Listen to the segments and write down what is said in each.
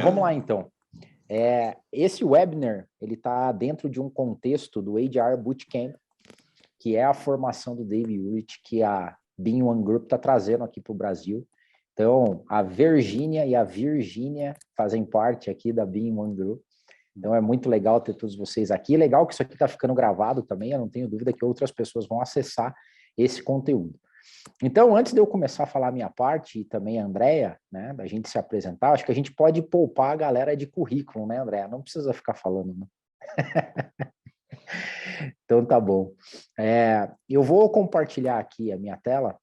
vamos lá então. Esse webinar, ele está dentro de um contexto do HR Bootcamp, que é a formação do Dave Ulrich, que a Being One Group está trazendo aqui para o Brasil. Então, a Virgínia e a Virgínia fazem parte aqui da Being One Group. Então, é muito legal ter todos vocês aqui. Legal que isso aqui está ficando gravado também, eu não tenho dúvida que outras pessoas vão acessar esse conteúdo. Então, antes de eu começar a falar a minha parte, e também a Andrea, né, da gente se apresentar, acho que a gente pode poupar a galera de currículo, né, Andrea? Não precisa ficar falando, né? Então, tá bom. Eu vou compartilhar aqui a minha tela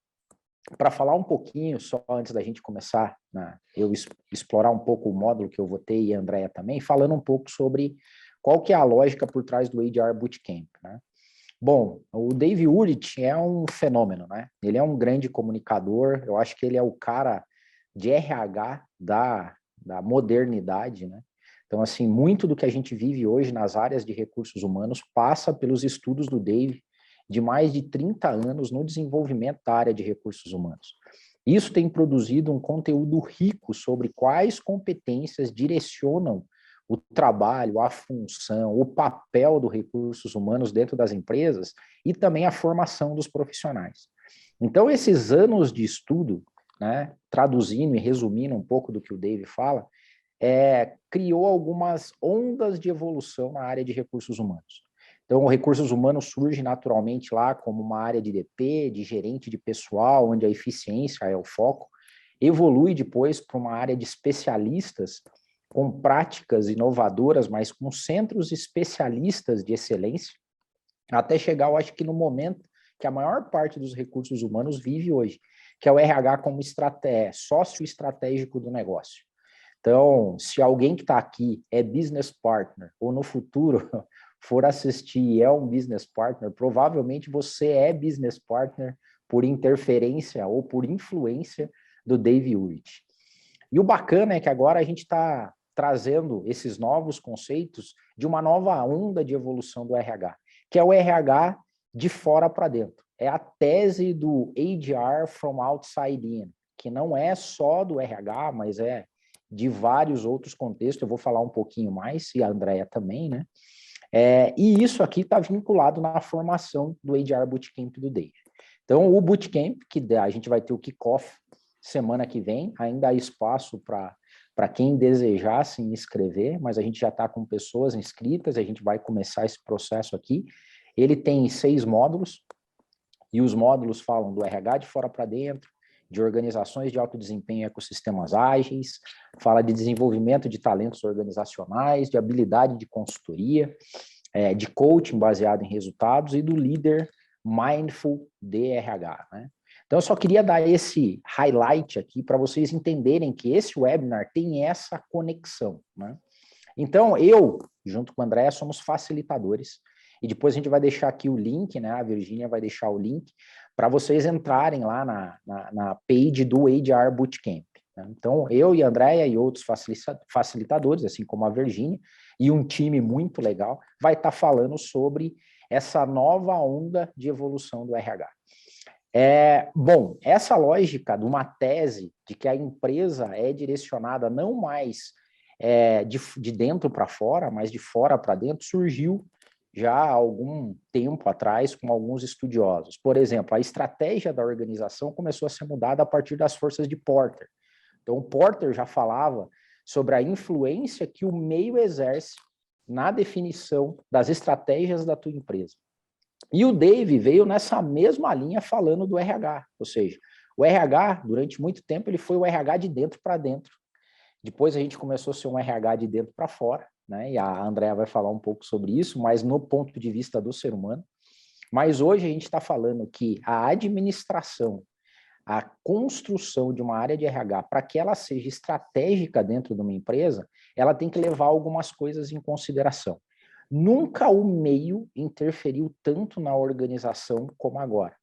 para falar um pouquinho, só antes da gente começar, né, eu explorar um pouco o módulo que eu votei e a Andrea também, falando um pouco sobre qual que é a lógica por trás do HR Bootcamp, né? Bom, o Dave Ulrich é um fenômeno, né? Ele é um grande comunicador, eu acho que ele é o cara de RH da modernidade, né? Então, assim, muito do que a gente vive hoje nas áreas de recursos humanos passa pelos estudos do Dave de mais de 30 anos no desenvolvimento da área de recursos humanos. Isso tem produzido um conteúdo rico sobre quais competências direcionam o trabalho, a função, o papel dos recursos humanos dentro das empresas e também a formação dos profissionais. Então, esses anos de estudo, né, traduzindo e resumindo um pouco do que o Dave fala, criou algumas ondas de evolução na área de recursos humanos. Então, o recursos humanos surge naturalmente lá como uma área de DP, de gerente de pessoal, onde a eficiência é o foco, evolui depois para uma área de especialistas com práticas inovadoras, mas com centros especialistas de excelência, até chegar, eu acho que no momento que a maior parte dos recursos humanos vive hoje, que é o RH como sócio estratégico do negócio. Então, se alguém que está aqui é business partner, ou no futuro for assistir e é um business partner, provavelmente você é business partner por interferência ou por influência do Dave Ulrich. E o bacana é que agora a gente está trazendo esses novos conceitos de uma nova onda de evolução do RH, que é o RH de fora para dentro. É a tese do HR from outside in, que não é só do RH, mas é de vários outros contextos. Eu vou falar um pouquinho mais, e a Andrea também, né? E isso aqui está vinculado na formação do HR Bootcamp do Dave. Então, o Bootcamp, que a gente vai ter o kickoff semana que vem, ainda há espaço para quem desejar se inscrever, mas a gente já está com pessoas inscritas, a gente vai começar esse processo aqui. Ele tem 6 módulos, e os módulos falam do RH de fora para dentro, de organizações de alto desempenho e ecossistemas ágeis, fala de desenvolvimento de talentos organizacionais, de habilidade de consultoria, de coaching baseado em resultados e do líder mindful DRH, né? Então, eu só queria dar esse highlight aqui para vocês entenderem que esse webinar tem essa conexão, né? Então, eu, junto com o André, somos facilitadores. E depois a gente vai deixar aqui o link, né? A Virgínia vai deixar o link para vocês entrarem lá na page do HR Bootcamp, né? Então, eu e a Andréia e outros facilitadores, assim como a Virgínia, e um time muito legal, vai estar falando sobre essa nova onda de evolução do RH. Bom, essa lógica de uma tese de que a empresa é direcionada não mais de dentro para fora, mas de fora para dentro, surgiu já há algum tempo atrás com alguns estudiosos. Por exemplo, a estratégia da organização começou a ser mudada a partir das forças de Porter. Então, Porter já falava sobre a influência que o meio exerce na definição das estratégias da tua empresa. E o Dave veio nessa mesma linha falando do RH, ou seja, o RH, durante muito tempo, ele foi o RH de dentro para dentro. Depois a gente começou a ser um RH de dentro para fora, né? E a Andrea vai falar um pouco sobre isso, mas no ponto de vista do ser humano. Mas hoje a gente está falando que a administração, a construção de uma área de RH, para que ela seja estratégica dentro de uma empresa, ela tem que levar algumas coisas em consideração. Nunca o meio interferiu tanto na organização como agora.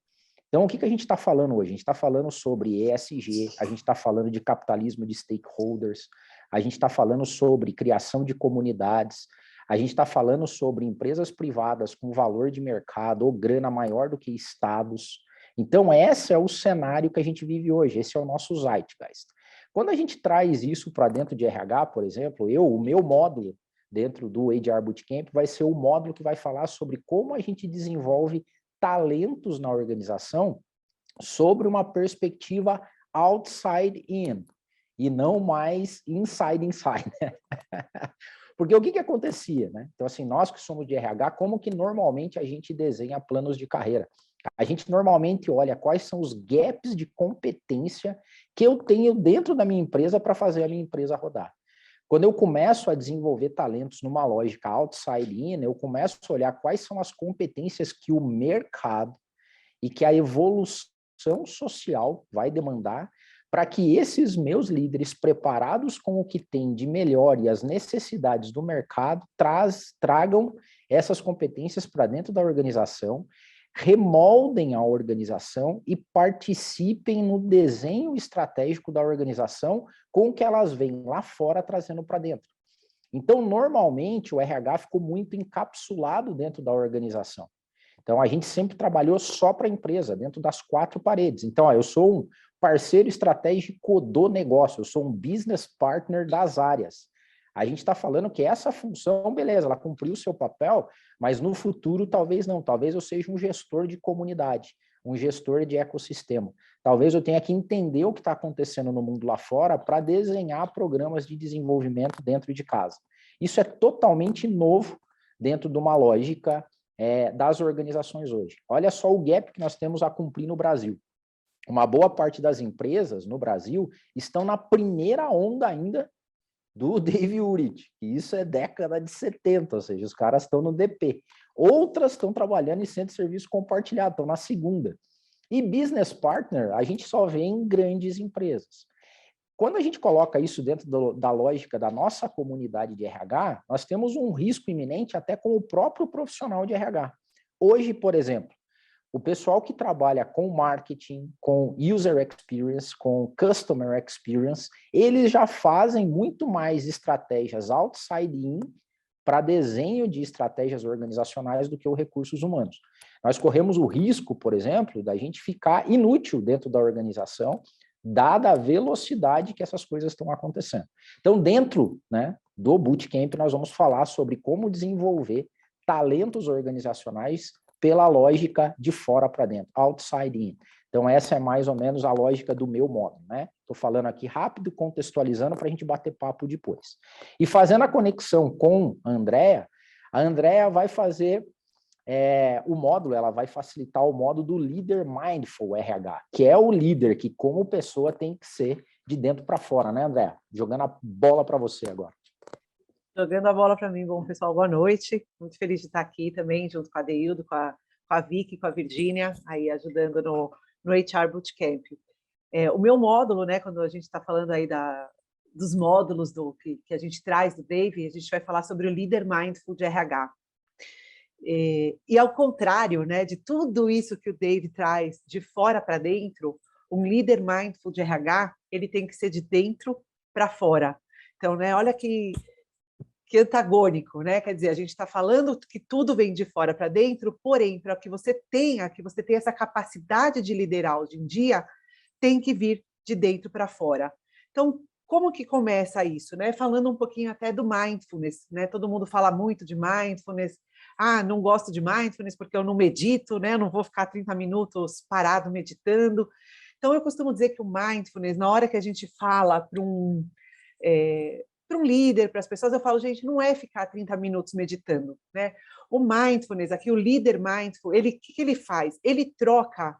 Então, o que a gente está falando hoje? A gente está falando sobre ESG, a gente está falando de capitalismo de stakeholders, a gente está falando sobre criação de comunidades, a gente está falando sobre empresas privadas com valor de mercado ou grana maior do que estados. Então, esse é o cenário que a gente vive hoje, esse é o nosso zeitgeist. Quando a gente traz isso para dentro de RH, por exemplo, o meu módulo dentro do HR Bootcamp vai ser o módulo que vai falar sobre como a gente desenvolve talentos na organização sobre uma perspectiva outside in, e não mais inside. Porque o que acontecia, né? Então, assim, nós que somos de RH, como que normalmente a gente desenha planos de carreira? A gente normalmente olha quais são os gaps de competência que eu tenho dentro da minha empresa para fazer a minha empresa rodar. Quando eu começo a desenvolver talentos numa lógica outside in, eu começo a olhar quais são as competências que o mercado e que a evolução social vai demandar para que esses meus líderes, preparados com o que tem de melhor e as necessidades do mercado, tragam essas competências para dentro da organização, remoldem a organização e participem no desenho estratégico da organização com o que elas vêm lá fora trazendo para dentro. Então, normalmente, o RH ficou muito encapsulado dentro da organização. Então, a gente sempre trabalhou só para a empresa, dentro das 4 paredes. Então, eu sou um parceiro estratégico do negócio, eu sou um business partner das áreas. A gente está falando que essa função, beleza, ela cumpriu o seu papel, mas no futuro talvez não. Talvez eu seja um gestor de comunidade, um gestor de ecossistema. Talvez eu tenha que entender o que está acontecendo no mundo lá fora para desenhar programas de desenvolvimento dentro de casa. Isso é totalmente novo dentro de uma lógica das organizações hoje. Olha só o gap que nós temos a cumprir no Brasil. Uma boa parte das empresas no Brasil estão na primeira onda ainda do Dave Urich, e isso é década de 70, ou seja, os caras estão no DP. Outras estão trabalhando em centro de serviço compartilhado, estão na segunda. E business partner, a gente só vê em grandes empresas. Quando a gente coloca isso dentro da lógica da nossa comunidade de RH, nós temos um risco iminente até com o próprio profissional de RH. Hoje, por exemplo, o pessoal que trabalha com marketing, com user experience, com customer experience, eles já fazem muito mais estratégias outside in para desenho de estratégias organizacionais do que os recursos humanos. Nós corremos o risco, por exemplo, da gente ficar inútil dentro da organização, dada a velocidade que essas coisas estão acontecendo. Então, dentro, né, do Bootcamp, nós vamos falar sobre como desenvolver talentos organizacionais pela lógica de fora para dentro, outside in. Então, essa é mais ou menos a lógica do meu módulo, né? Estou falando aqui rápido, contextualizando para a gente bater papo depois. E fazendo a conexão com a Andrea vai fazer o módulo, ela vai facilitar o módulo do Leader Mindful RH, que é o líder que, como pessoa, tem que ser de dentro para fora, né, Andrea? Jogando a bola para você agora. Jogando a bola para mim. Bom, pessoal, boa noite. Muito feliz de estar aqui também, junto com a Deildo, com a Vicky, com a Virgínia, aí ajudando no HR Bootcamp. O meu módulo, né, quando a gente está falando aí dos módulos que a gente traz do Dave, a gente vai falar sobre o Leader Mindful de RH. E ao contrário, né, de tudo isso que o Dave traz de fora para dentro, um Leader Mindful de RH, ele tem que ser de dentro para fora. Então, né, olha que antagônico, né? Quer dizer, a gente está falando que tudo vem de fora para dentro, porém, para que você tenha essa capacidade de liderar hoje em dia, tem que vir de dentro para fora. Então, como que começa isso, né? Falando um pouquinho até do mindfulness, né? Todo mundo fala muito de mindfulness. Ah, não gosto de mindfulness porque eu não medito, né? Eu não vou ficar 30 minutos parado meditando. Então, eu costumo dizer que o mindfulness, na hora que a gente fala para um líder, para as pessoas, eu falo, gente, não é ficar 30 minutos meditando, né? O mindfulness, aqui o líder mindful, o que ele faz? Ele troca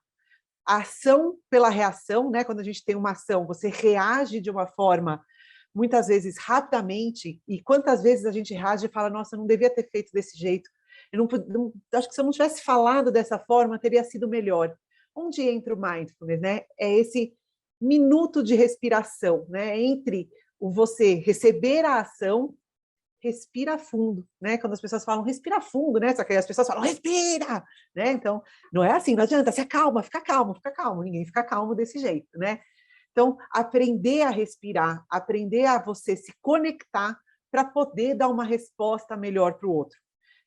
a ação pela reação, né? Quando a gente tem uma ação, você reage de uma forma, muitas vezes rapidamente, e quantas vezes a gente reage e fala, nossa, eu não devia ter feito desse jeito, acho que se eu não tivesse falado dessa forma, teria sido melhor. Onde entra o mindfulness, né? É esse minuto de respiração, né? Entre você receber a ação, respira fundo, né? Quando as pessoas falam respira fundo, né? Só que as pessoas falam respira, né? Então, não é assim, não adianta, se acalma, fica calmo, ninguém fica calmo desse jeito, né? Então, aprender a respirar, aprender a você se conectar para poder dar uma resposta melhor para o outro.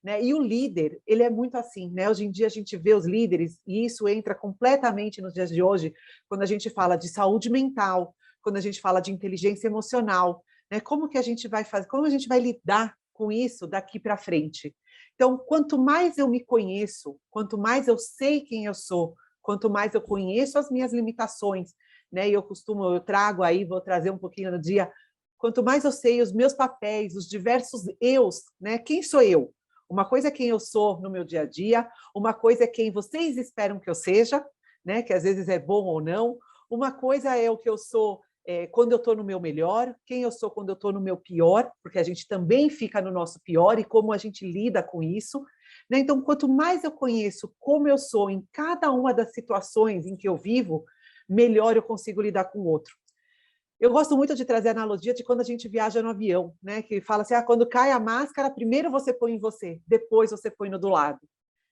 Né? E o líder, ele é muito assim, né? Hoje em dia a gente vê os líderes, e isso entra completamente nos dias de hoje, quando a gente fala de saúde mental, quando a gente fala de inteligência emocional, né? Como que a gente vai fazer, como a gente vai lidar com isso daqui para frente? Então, quanto mais eu me conheço, quanto mais eu sei quem eu sou, quanto mais eu conheço as minhas limitações, né? E eu trago aí, vou trazer um pouquinho no dia, quanto mais eu sei os meus papéis, os diversos eus, né? Quem sou eu? Uma coisa é quem eu sou no meu dia a dia, uma coisa é quem vocês esperam que eu seja, né? Que às vezes é bom ou não. Uma coisa é o que eu sou quando eu estou no meu melhor, quem eu sou quando eu estou no meu pior, porque a gente também fica no nosso pior e como a gente lida com isso. Né? Então, quanto mais eu conheço como eu sou em cada uma das situações em que eu vivo, melhor eu consigo lidar com o outro. Eu gosto muito de trazer a analogia de quando a gente viaja no avião, né? Que fala assim, quando cai a máscara, primeiro você põe em você, depois você põe no do lado.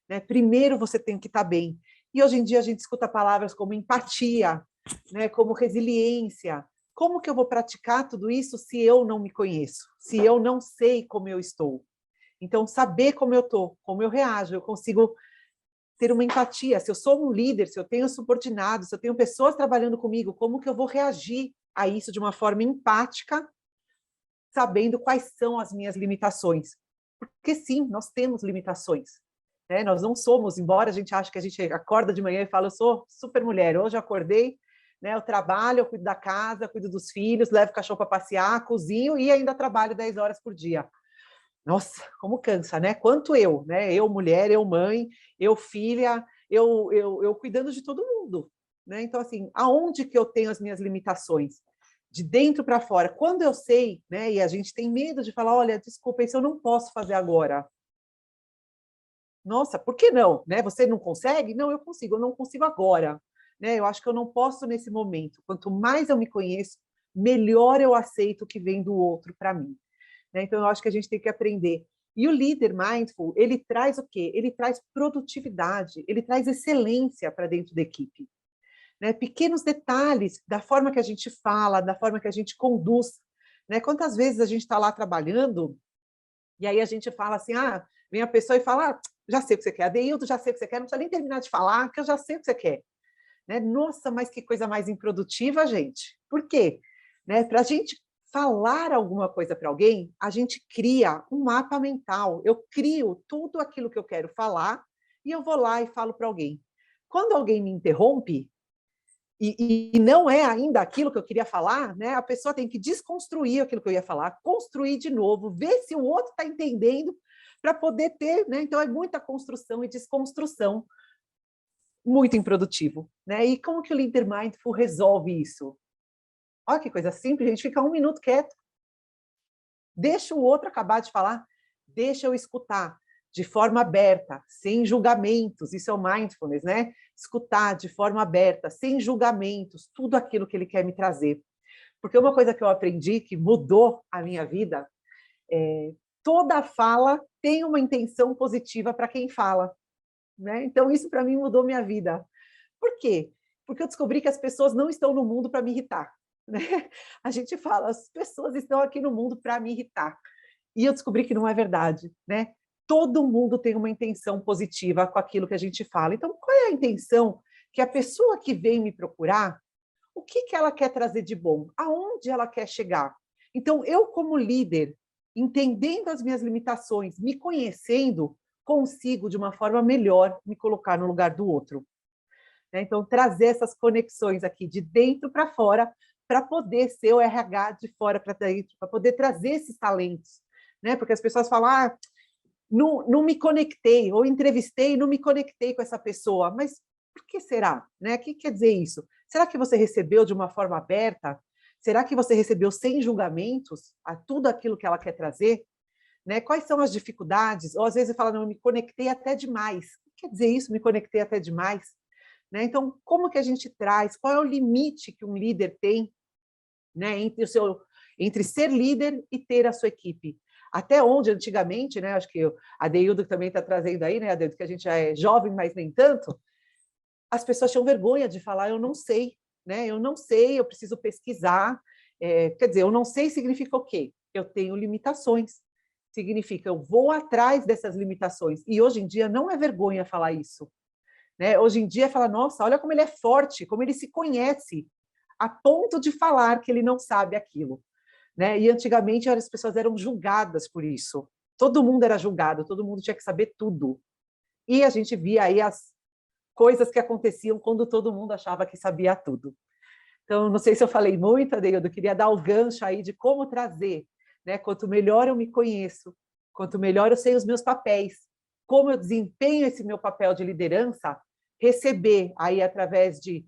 Né? Primeiro você tem que estar bem. E hoje em dia a gente escuta palavras como empatia, né? Como resiliência. Como que eu vou praticar tudo isso se eu não me conheço? Se eu não sei como eu estou? Então, saber como eu estou, como eu reajo, eu consigo ter uma empatia. Se eu sou um líder, se eu tenho subordinados, se eu tenho pessoas trabalhando comigo, como que eu vou reagir a isso de uma forma empática, sabendo quais são as minhas limitações? Porque sim, nós temos limitações. Né? Nós não somos, embora a gente ache que a gente acorda de manhã e fala, eu sou super mulher, hoje eu acordei, né, eu trabalho, eu cuido da casa, cuido dos filhos, levo o cachorro para passear, cozinho e ainda trabalho 10 horas por dia. Nossa, como cansa, né? Quanto eu, né? Eu mulher, eu mãe, eu filha, eu cuidando de todo mundo. Né? Então, assim, aonde que eu tenho as minhas limitações? De dentro para fora. Quando eu sei, né? E a gente tem medo de falar, olha, desculpa, isso eu não posso fazer agora. Nossa, por que não? Né? Você não consegue? Não, eu consigo, eu não consigo agora. Né? Eu acho que eu não posso nesse momento. Quanto mais eu me conheço, melhor eu aceito o que vem do outro para mim. Né? Então, eu acho que a gente tem que aprender. E o líder mindful, ele traz o quê? Ele traz produtividade, ele traz excelência para dentro da equipe. Né? Pequenos detalhes da forma que a gente fala, da forma que a gente conduz. Né? Quantas vezes a gente está lá trabalhando e aí a gente fala assim, vem a pessoa e fala, já sei o que você quer, Adeildo, já sei o que você quer, não precisa nem terminar de falar, que eu já sei o que você quer. Né? Nossa, mas que coisa mais improdutiva, gente. Por quê? Né? Para a gente falar alguma coisa para alguém, a gente cria um mapa mental. Eu crio tudo aquilo que eu quero falar e eu vou lá e falo para alguém. Quando alguém me interrompe, e não é ainda aquilo que eu queria falar, né? A pessoa tem que desconstruir aquilo que eu ia falar, construir de novo, ver se o outro está entendendo para poder ter, né? Então é muita construção e desconstrução, muito improdutivo, né? E como que o líder mindful resolve isso? Olha que coisa simples, a gente fica 1 minuto quieto, deixa o outro acabar de falar, deixa eu escutar de forma aberta, sem julgamentos, isso é o mindfulness, né? Escutar de forma aberta, sem julgamentos, tudo aquilo que ele quer me trazer. Porque uma coisa que eu aprendi, que mudou a minha vida, toda fala tem uma intenção positiva para quem fala. Né? Então, isso para mim mudou minha vida. Por quê? Porque eu descobri que as pessoas não estão no mundo para me irritar. Né? A gente fala, as pessoas estão aqui no mundo para me irritar. E eu descobri que não é verdade. Né? Todo mundo tem uma intenção positiva com aquilo que a gente fala. Então, qual é a intenção que a pessoa que vem me procurar, o que ela quer trazer de bom? Aonde ela quer chegar? Então, eu como líder, entendendo as minhas limitações, me conhecendo, consigo, de uma forma melhor, me colocar no lugar do outro. Então, trazer essas conexões aqui de dentro para fora, para poder ser o RH de fora para dentro, para poder trazer esses talentos. Porque as pessoas falam, não me conectei, ou entrevistei e não me conectei com essa pessoa. Mas por que será? O que quer dizer isso? Será que você recebeu de uma forma aberta? Será que você recebeu sem julgamentos a tudo aquilo que ela quer trazer? Quais são as dificuldades? Ou às vezes fala, não, eu me conectei até demais. O que quer dizer isso, me conectei até demais? Então, como que a gente traz? Qual é o limite que um líder tem entre ser líder e ter a sua equipe? Até onde, antigamente, acho que a Adeildo também está trazendo aí, Adeildo, que a gente já é jovem, mas nem tanto, as pessoas tinham vergonha de falar, eu não sei, eu não sei, eu preciso pesquisar. Quer dizer, eu não sei significa o quê? Eu tenho limitações. Significa, eu vou atrás dessas limitações. E hoje em dia não é vergonha falar isso. Hoje em dia é falar, nossa, olha como ele é forte, como ele se conhece. a ponto de falar que ele não sabe aquilo, né? E antigamente as pessoas eram julgadas por isso. Todo mundo era julgado, todo mundo tinha que saber tudo. E a gente via aí as coisas que aconteciam quando todo mundo achava que sabia tudo. Então, não sei se eu falei muito, Adeildo, eu queria dar o gancho aí de como trazer, né? Quanto melhor eu me conheço, quanto melhor eu sei os meus papéis, como eu desempenho esse meu papel de liderança, receber aí através de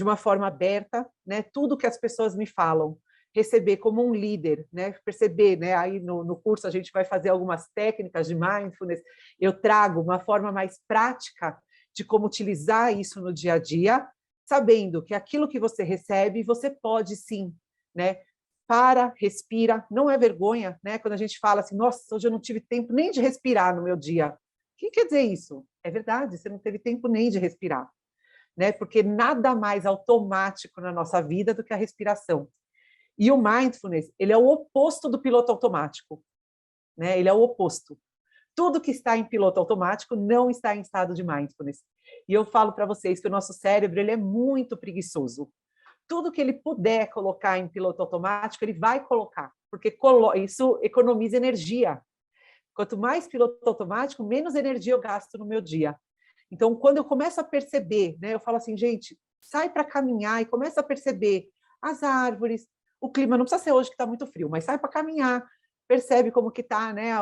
uma forma aberta, né? Tudo que as pessoas me falam, receber como um líder, né? Perceber, né? Aí no curso a gente vai fazer algumas técnicas de mindfulness, eu trago uma forma mais prática de como utilizar isso no dia a dia, sabendo que aquilo que você recebe, você pode sim, né? Para, respira, não é vergonha, né? Quando a gente fala assim, nossa, hoje eu não tive tempo nem de respirar no meu dia. O que quer dizer isso? É verdade, você não teve tempo nem de respirar, né? Porque nada mais automático na nossa vida do que a respiração. E o mindfulness, ele é o oposto do piloto automático, né? Ele é o oposto. Tudo que está em piloto automático não está em estado de mindfulness. E eu falo para vocês que o nosso cérebro ele é muito preguiçoso. Tudo que ele puder colocar em piloto automático, ele vai colocar, porque isso economiza energia. Quanto mais piloto automático, menos energia eu gasto no meu dia. Então, quando eu começo a perceber, né, eu falo assim, gente, sai para caminhar e começa a perceber as árvores, o clima, não precisa ser hoje que está muito frio, mas sai para caminhar, percebe como que está, né,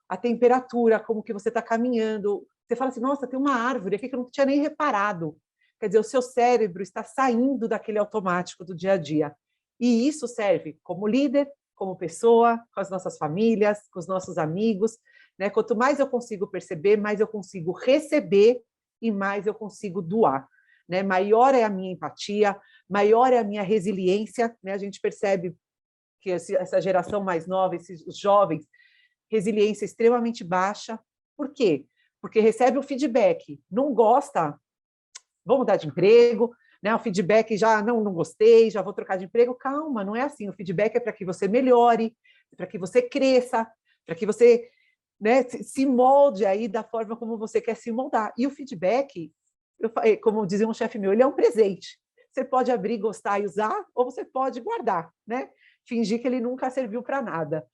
a temperatura, como que você está caminhando. Você fala assim, nossa, tem uma árvore aqui que eu não tinha nem reparado. Quer dizer, o seu cérebro está saindo daquele automático do dia a dia. E isso serve como líder, como pessoa, com as nossas famílias, com os nossos amigos, né? Quanto mais eu consigo perceber, mais eu consigo receber e mais eu consigo doar, né? Maior é a minha empatia, maior é a minha resiliência, né? A gente percebe que essa geração mais nova, os jovens, resiliência extremamente baixa. Por quê? Porque recebe o feedback, não gosta, vou mudar de emprego, né? O feedback já não gostei, já vou trocar de emprego. Calma, não é assim. O feedback é para que você melhore, para que você cresça, para que você, né, se molde aí da forma como você quer se moldar. E o feedback, como dizia um chefe meu, ele é um presente. Você pode abrir, gostar e usar, ou você pode guardar, né? Fingir que ele nunca serviu para nada.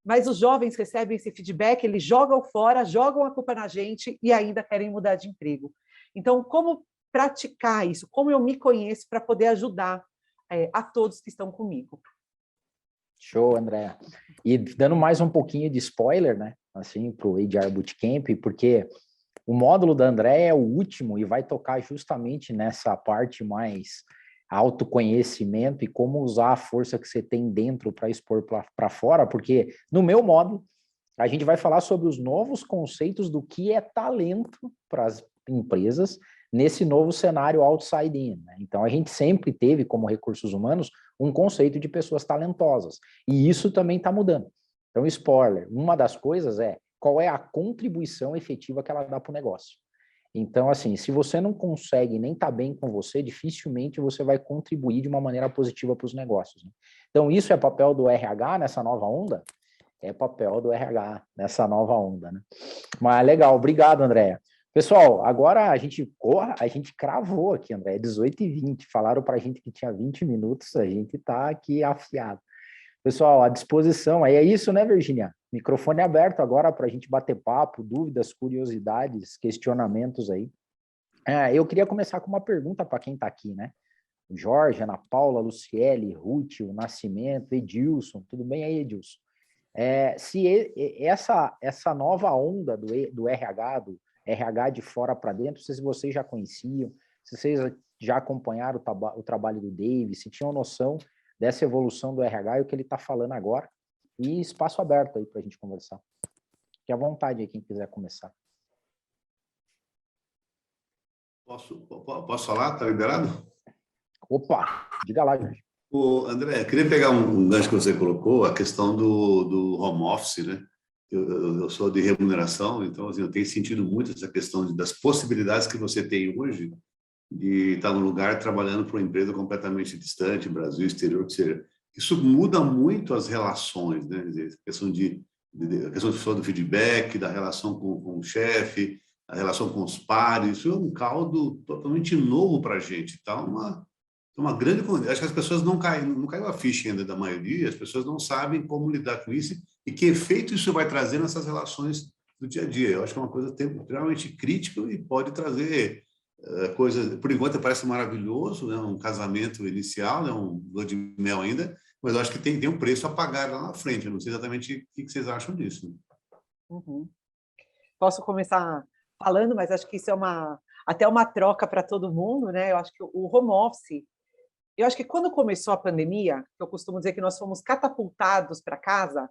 Mas os jovens recebem esse feedback, eles jogam fora, jogam a culpa na gente e ainda querem mudar de emprego. Então, como praticar isso? Como eu me conheço para poder ajudar a todos que estão comigo? Show, André. E dando mais um pouquinho de spoiler, né? Assim, para o HR Bootcamp, porque o módulo da André é o último e vai tocar justamente nessa parte mais autoconhecimento e como usar a força que você tem dentro para expor para fora, porque no meu módulo a gente vai falar sobre os novos conceitos do que é talento para as empresas nesse novo cenário outside in, né? Então a gente sempre teve como recursos humanos um conceito de pessoas talentosas e isso também está mudando. Então, spoiler, uma das coisas é qual é a contribuição efetiva que ela dá para o negócio. Então, assim, se você não consegue nem estar bem com você, dificilmente você vai contribuir de uma maneira positiva para os negócios, né? Então, isso é papel do RH nessa nova onda? É papel do RH nessa nova onda, né? Mas legal, obrigado, Andréa. Pessoal, agora a gente cravou aqui, André, 18h20. Falaram para a gente que tinha 20 minutos, a gente está aqui afiado. Pessoal, à disposição. Aí é isso, né, Virgínia? Microfone aberto agora para a gente bater papo, dúvidas, curiosidades, questionamentos aí. Eu queria começar com uma pergunta para quem está aqui, né? Jorge, Ana Paula, Luciele, Ruth, o Nascimento, Edilson. Tudo bem aí, Edilson? Se essa nova onda do RH, do RH de fora para dentro, se vocês já conheciam, se vocês já acompanharam o trabalho do Dave, se tinham noção dessa evolução do RH e o que ele está falando agora, e espaço aberto aí para a gente conversar. Fique à vontade aí, quem quiser começar. Posso falar? Está liberado? Opa, diga lá, Jorge. André, eu queria pegar um gancho que você colocou, a questão do home office, né? Eu sou de remuneração, então assim, eu tenho sentido muito essa questão das possibilidades que você tem hoje de estar num lugar trabalhando para uma empresa completamente distante, Brasil, exterior, que seja. Isso muda muito as relações, né? A questão do feedback, da relação com o chefe, a relação com os pares, isso é um caldo totalmente novo para a gente, tá? Uma grande comunidade. Acho que as pessoas não caiu a ficha ainda da maioria, as pessoas não sabem como lidar com isso e que efeito isso vai trazer nessas relações do dia a dia. Eu acho que é uma coisa extremamente crítica e pode trazer coisas... Por enquanto, parece maravilhoso, né? Um casamento inicial, né? Um lua de mel ainda, mas eu acho que tem um preço a pagar lá na frente. Eu não sei exatamente o que vocês acham disso. Uhum. Posso começar falando, mas acho que isso é até uma troca para todo mundo, né? Eu acho que o home office, eu acho que quando começou a pandemia, eu costumo dizer que nós fomos catapultados para casa,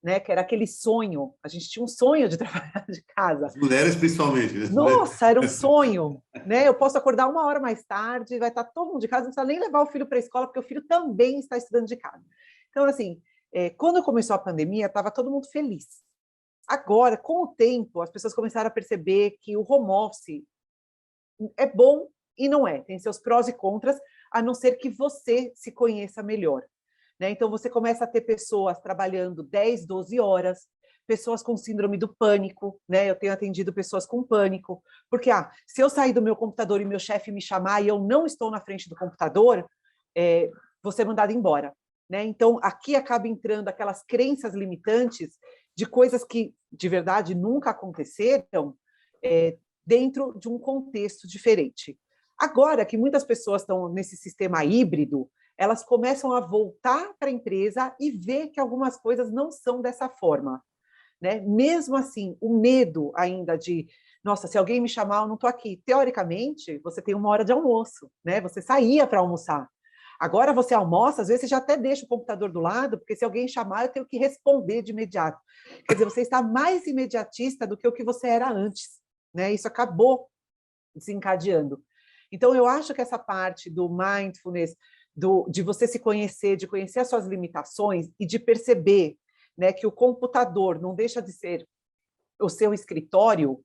né? Que era aquele sonho, a gente tinha um sonho de trabalhar de casa. As mulheres, principalmente. Né? Nossa, era um sonho, né? Eu posso acordar 1 hora mais tarde, vai estar todo mundo de casa, não precisa nem levar o filho para a escola, porque o filho também está estudando de casa. Então, assim, quando começou a pandemia, estava todo mundo feliz. Agora, com o tempo, as pessoas começaram a perceber que o home office é bom e não é. Tem seus prós e contras, a não ser que você se conheça melhor, né? Então, você começa a ter pessoas trabalhando 10, 12 horas, pessoas com síndrome do pânico, né? Eu tenho atendido pessoas com pânico, porque se eu sair do meu computador e meu chefe me chamar e eu não estou na frente do computador, vou ser mandada embora, né? Então, aqui acaba entrando aquelas crenças limitantes de coisas que, de verdade, nunca aconteceram dentro de um contexto diferente. Agora que muitas pessoas estão nesse sistema híbrido, elas começam a voltar para a empresa e ver que algumas coisas não são dessa forma, né? Mesmo assim, o medo ainda de, nossa, se alguém me chamar, eu não estou aqui. Teoricamente, você tem 1 hora de almoço, né? Você saía para almoçar. Agora você almoça, às vezes você já até deixa o computador do lado, porque se alguém chamar, eu tenho que responder de imediato. Quer dizer, você está mais imediatista do que o que você era antes, né? Isso acabou desencadeando. Então, eu acho que essa parte do mindfulness, de você se conhecer, de conhecer as suas limitações e de perceber, né, que o computador não deixa de ser o seu escritório,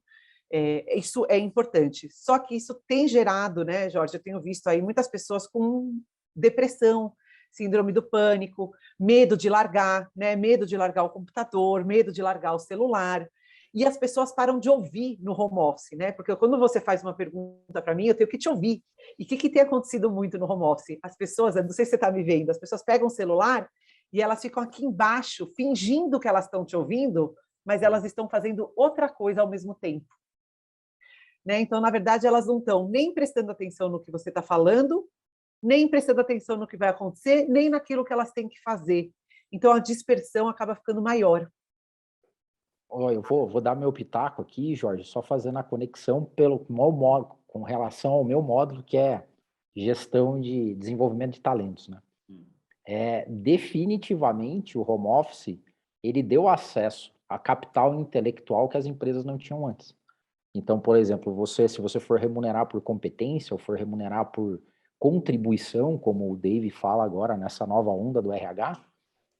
isso é importante. Só que isso tem gerado, né, Jorge, eu tenho visto aí muitas pessoas com depressão, síndrome do pânico, medo de largar, né, medo de largar o computador, medo de largar o celular. E as pessoas param de ouvir no home office, né? Porque quando você faz uma pergunta para mim, eu tenho que te ouvir. E o que tem acontecido muito no home office? As pessoas, não sei se você está me vendo, as pessoas pegam o celular e elas ficam aqui embaixo, fingindo que elas estão te ouvindo, mas elas estão fazendo outra coisa ao mesmo tempo, né? Então, na verdade, elas não estão nem prestando atenção no que você está falando, nem prestando atenção no que vai acontecer, nem naquilo que elas têm que fazer. Então, a dispersão acaba ficando maior. Eu vou dar meu pitaco aqui, Jorge, só fazendo a conexão pelo meu módulo, com relação ao meu módulo, que é gestão de desenvolvimento de talentos, né? Definitivamente, o home office, ele deu acesso a capital intelectual que as empresas não tinham antes. Então, por exemplo, se você for remunerar por competência ou for remunerar por contribuição, como o Dave fala agora nessa nova onda do RH,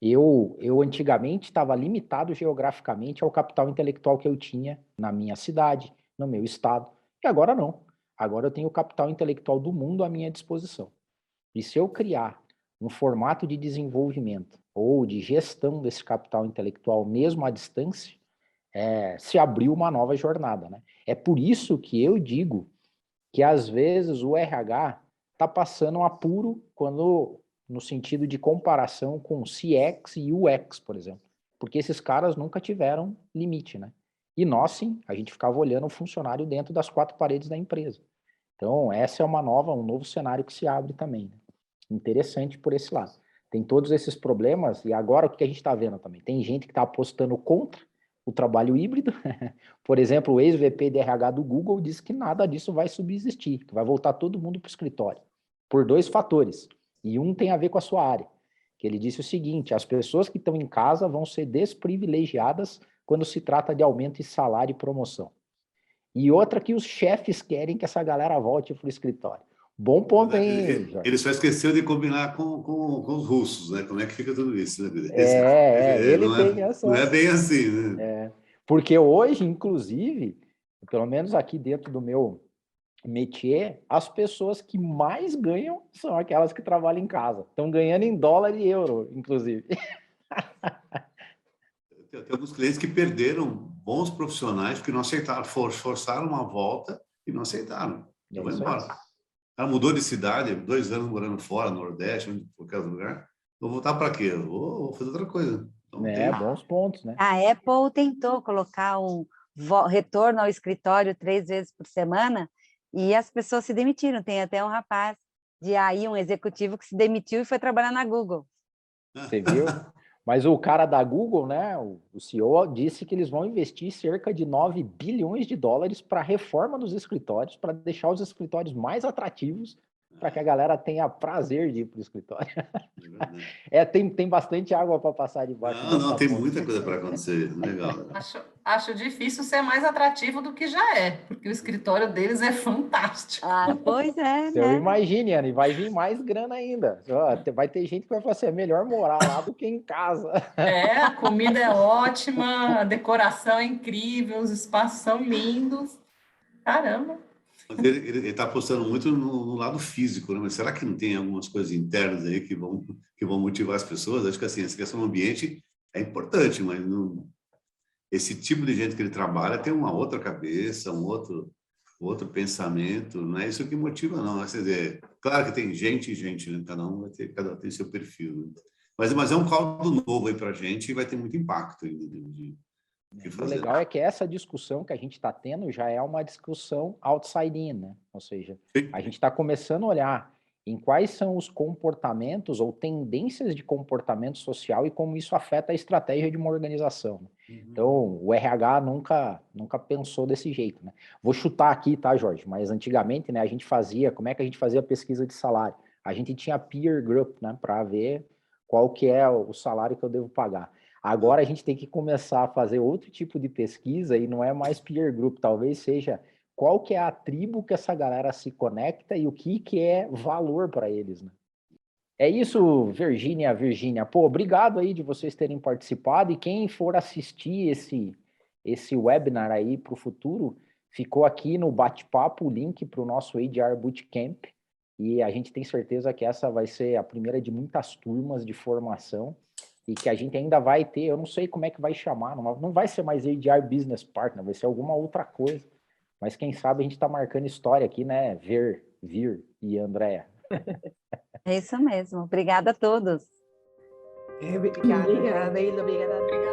eu antigamente estava limitado geograficamente ao capital intelectual que eu tinha na minha cidade, no meu estado, e agora não. Agora eu tenho o capital intelectual do mundo à minha disposição. E se eu criar um formato de desenvolvimento ou de gestão desse capital intelectual mesmo à distância, se abriu uma nova jornada, né? É por isso que eu digo que às vezes o RH está passando um apuro no sentido de comparação com CX e UX, por exemplo. Porque esses caras nunca tiveram limite, né? E nós, sim, a gente ficava olhando o funcionário dentro das 4 paredes da empresa. Então, essa é um novo cenário que se abre também, né? Interessante por esse lado. Tem todos esses problemas, e agora o que a gente está vendo também? Tem gente que está apostando contra o trabalho híbrido. Por exemplo, o ex-VP de RH do Google disse que nada disso vai subsistir, que vai voltar todo mundo para o escritório, por 2 fatores. E um tem a ver com a sua área, que ele disse o seguinte: as pessoas que estão em casa vão ser desprivilegiadas quando se trata de aumento de salário e promoção. E outra que os chefes querem que essa galera volte para o escritório. Bom ponto, hein, Jorge? Ele só esqueceu de combinar com os russos, né? Como é que fica tudo isso, né? Ele tem essa... Não é bem assim, né? Porque hoje, inclusive, pelo menos aqui dentro do meu métier, as pessoas que mais ganham são aquelas que trabalham em casa. Estão ganhando em dólar e euro, inclusive. Tem alguns clientes que perderam bons profissionais porque não aceitaram, forçaram uma volta e não aceitaram. Então vai embora. Ela mudou de cidade, 2 anos morando fora, no Nordeste, em qualquer outro lugar. Vou voltar para quê? Vou fazer outra coisa. Então, Bons pontos, né? A Apple tentou colocar um retorno ao escritório 3 vezes por semana e as pessoas se demitiram. Tem até um rapaz de aí, um executivo que se demitiu e foi trabalhar na Google. Você viu? Mas o cara da Google, né, o CEO, disse que eles vão investir cerca de 9 bilhões de dólares para a reforma dos escritórios, para deixar os escritórios mais atrativos, para que a galera tenha prazer de ir para o escritório. Tem bastante água para passar debaixo. Não, tem muita coisa para acontecer. Legal. Acho difícil ser mais atrativo do que já é, porque o escritório deles é fantástico. Pois é, Eu né? imagine, Ana, e vai vir mais grana ainda. Vai ter gente que vai falar assim, é melhor morar lá do que em casa. A comida é ótima, a decoração é incrível, os espaços são lindos. Caramba! Mas ele está apostando muito no lado físico, né? Mas será que não tem algumas coisas internas aí que vão motivar as pessoas? Acho que assim, essa questão do ambiente é importante, mas esse tipo de gente que ele trabalha tem uma outra cabeça, um outro pensamento, não é isso que motiva, não. Quer dizer, claro que tem gente e gente, né? Cada um tem seu perfil. Né? Mas é um caldo novo aí para a gente e vai ter muito impacto ainda O legal é que essa discussão que a gente está tendo já é uma discussão outside in, né? Ou seja, a gente está começando a olhar em quais são os comportamentos ou tendências de comportamento social e como isso afeta a estratégia de uma organização. Então, o RH nunca pensou desse jeito, né? Vou chutar aqui, tá, Jorge? Mas antigamente, né, como é que a gente fazia a pesquisa de salário? A gente tinha peer group, né, para ver qual que é o salário que eu devo pagar. Agora a gente tem que começar a fazer outro tipo de pesquisa e não é mais peer group, talvez seja qual que é a tribo que essa galera se conecta e o que é valor para eles, né? É isso, Virgínia. Pô, obrigado aí de vocês terem participado e quem for assistir esse webinar aí para o futuro, ficou aqui no bate-papo o link para o nosso HR Bootcamp e a gente tem certeza que essa vai ser a primeira de muitas turmas de formação e que a gente ainda vai ter, eu não sei como é que vai chamar, não vai ser mais HR Business Partner, vai ser alguma outra coisa, mas quem sabe a gente está marcando história aqui, né, Vir e Andréa. É isso mesmo. Obrigada a todos. Obrigada, Ilda. Obrigada.